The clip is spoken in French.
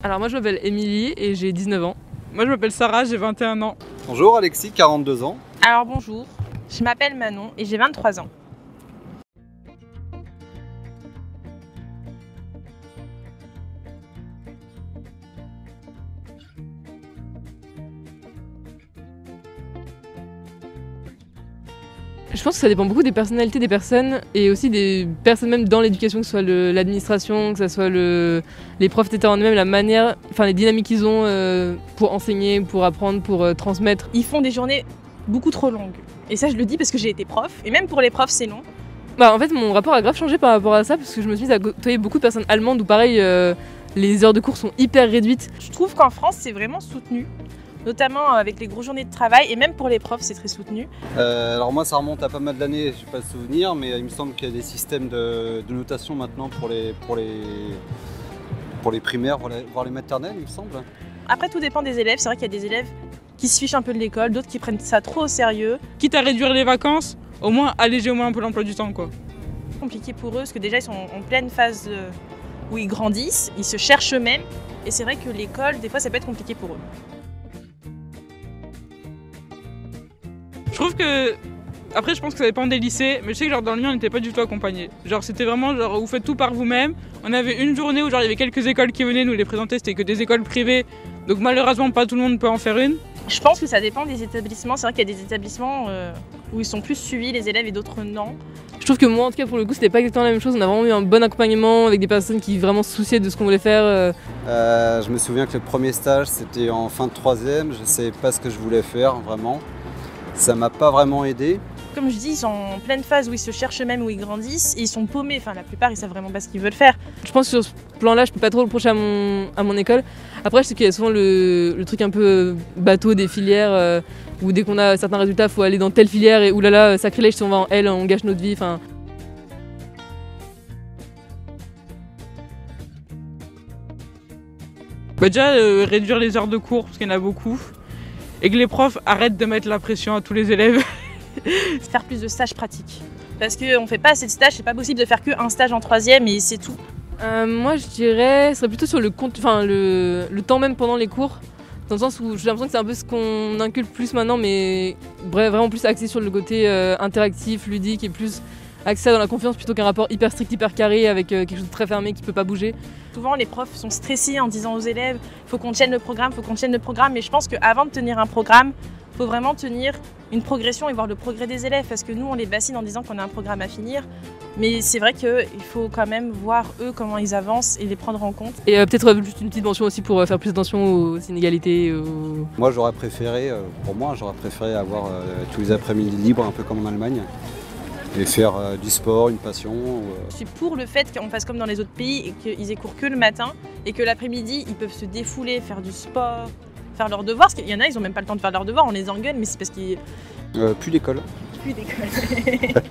Alors moi je m'appelle Émilie et j'ai 19 ans. Moi je m'appelle Sarah, j'ai 21 ans. Bonjour Alexis, 42 ans. Alors bonjour, je m'appelle Manon et j'ai 23 ans. Je pense que ça dépend beaucoup des personnalités des personnes et aussi des personnes même dans l'éducation, que ce soit l'administration, que ce soit les profs, etc. en eux-mêmes, la manière, enfin les dynamiques qu'ils ont pour enseigner, pour apprendre, pour transmettre. Ils font des journées beaucoup trop longues. Et ça je le dis parce que j'ai été prof, et même pour les profs c'est long. Bah en fait mon rapport a grave changé par rapport à ça parce que je me suis mise à côtoyer beaucoup de personnes allemandes où pareil les heures de cours sont hyper réduites. Je trouve qu'en France c'est vraiment soutenu, notamment avec les grosses journées de travail, et même pour les profs c'est très soutenu. Alors moi ça remonte à pas mal d'années, je n'ai pas le souvenir, mais il me semble qu'il y a des systèmes de notation maintenant pour les primaires, voire les maternelles il me semble. Après tout dépend des élèves, c'est vrai qu'il y a des élèves qui se fichent un peu de l'école, d'autres qui prennent ça trop au sérieux. Quitte à réduire les vacances, au moins alléger au moins un peu l'emploi du temps quoi. C'est compliqué pour eux parce que déjà ils sont en pleine phase où ils grandissent, ils se cherchent eux-mêmes, et c'est vrai que l'école des fois ça peut être compliqué pour eux. Je trouve que, après je pense que ça dépend des lycées, mais je sais que genre dans le mien on n'était pas du tout accompagnés. Genre c'était vraiment genre vous faites tout par vous-même. On avait une journée où genre il y avait quelques écoles qui venaient nous les présenter, c'était que des écoles privées, donc malheureusement pas tout le monde peut en faire une. Je pense que ça dépend des établissements, c'est vrai qu'il y a des établissements où ils sont plus suivis les élèves et d'autres non. Je trouve que moi en tout cas pour le coup c'était pas exactement la même chose, on a vraiment eu un bon accompagnement avec des personnes qui vraiment se souciaient de ce qu'on voulait faire. Je me souviens que le premier stage c'était en fin de troisième, je ne savais pas ce que je voulais faire vraiment. Ça m'a pas vraiment aidé. Comme je dis, ils sont en pleine phase où ils se cherchent eux-mêmes, où ils grandissent, et ils sont paumés, enfin la plupart ils savent vraiment pas ce qu'ils veulent faire. Je pense que sur ce plan-là, je peux pas trop le reprocher à mon école. Après, je sais qu'il y a souvent le truc un peu bateau des filières où dès qu'on a certains résultats, il faut aller dans telle filière et oulala, sacrilège, si on va en L, on gâche notre vie. Enfin. Bah déjà réduire les heures de cours parce qu'il y en a beaucoup. Et que les profs arrêtent de mettre la pression à tous les élèves. Faire plus de stages pratiques. Parce qu'on fait pas assez de stages, c'est pas possible de faire qu'un stage en troisième et c'est tout. Moi je dirais, ce serait plutôt sur le temps même pendant les cours. Dans le sens où j'ai l'impression que c'est un peu ce qu'on inculque plus maintenant, mais vraiment plus axé sur le côté interactif, ludique et plus axé dans la confiance plutôt qu'un rapport hyper strict, hyper carré avec quelque chose de très fermé qui peut pas bouger. Souvent les profs sont stressés en disant aux élèves faut qu'on tienne le programme, faut qu'on tienne le programme, mais je pense qu'avant de tenir un programme, il faut vraiment tenir une progression et voir le progrès des élèves, parce que nous on les bassine en disant qu'on a un programme à finir, mais c'est vrai qu'il faut quand même voir eux comment ils avancent et les prendre en compte. Et peut-être juste une petite mention aussi pour faire plus attention aux inégalités. Moi j'aurais préféré, avoir tous les après-midi libres, un peu comme en Allemagne. Et faire du sport, une passion. Je suis pour le fait qu'on fasse comme dans les autres pays et qu'ils aient cours que le matin et que l'après-midi ils peuvent se défouler, faire du sport, faire leurs devoirs. Parce qu'il y en a, ils n'ont même pas le temps de faire leurs devoirs, on les engueule, mais c'est parce qu'ils... Plus d'école. Plus d'école.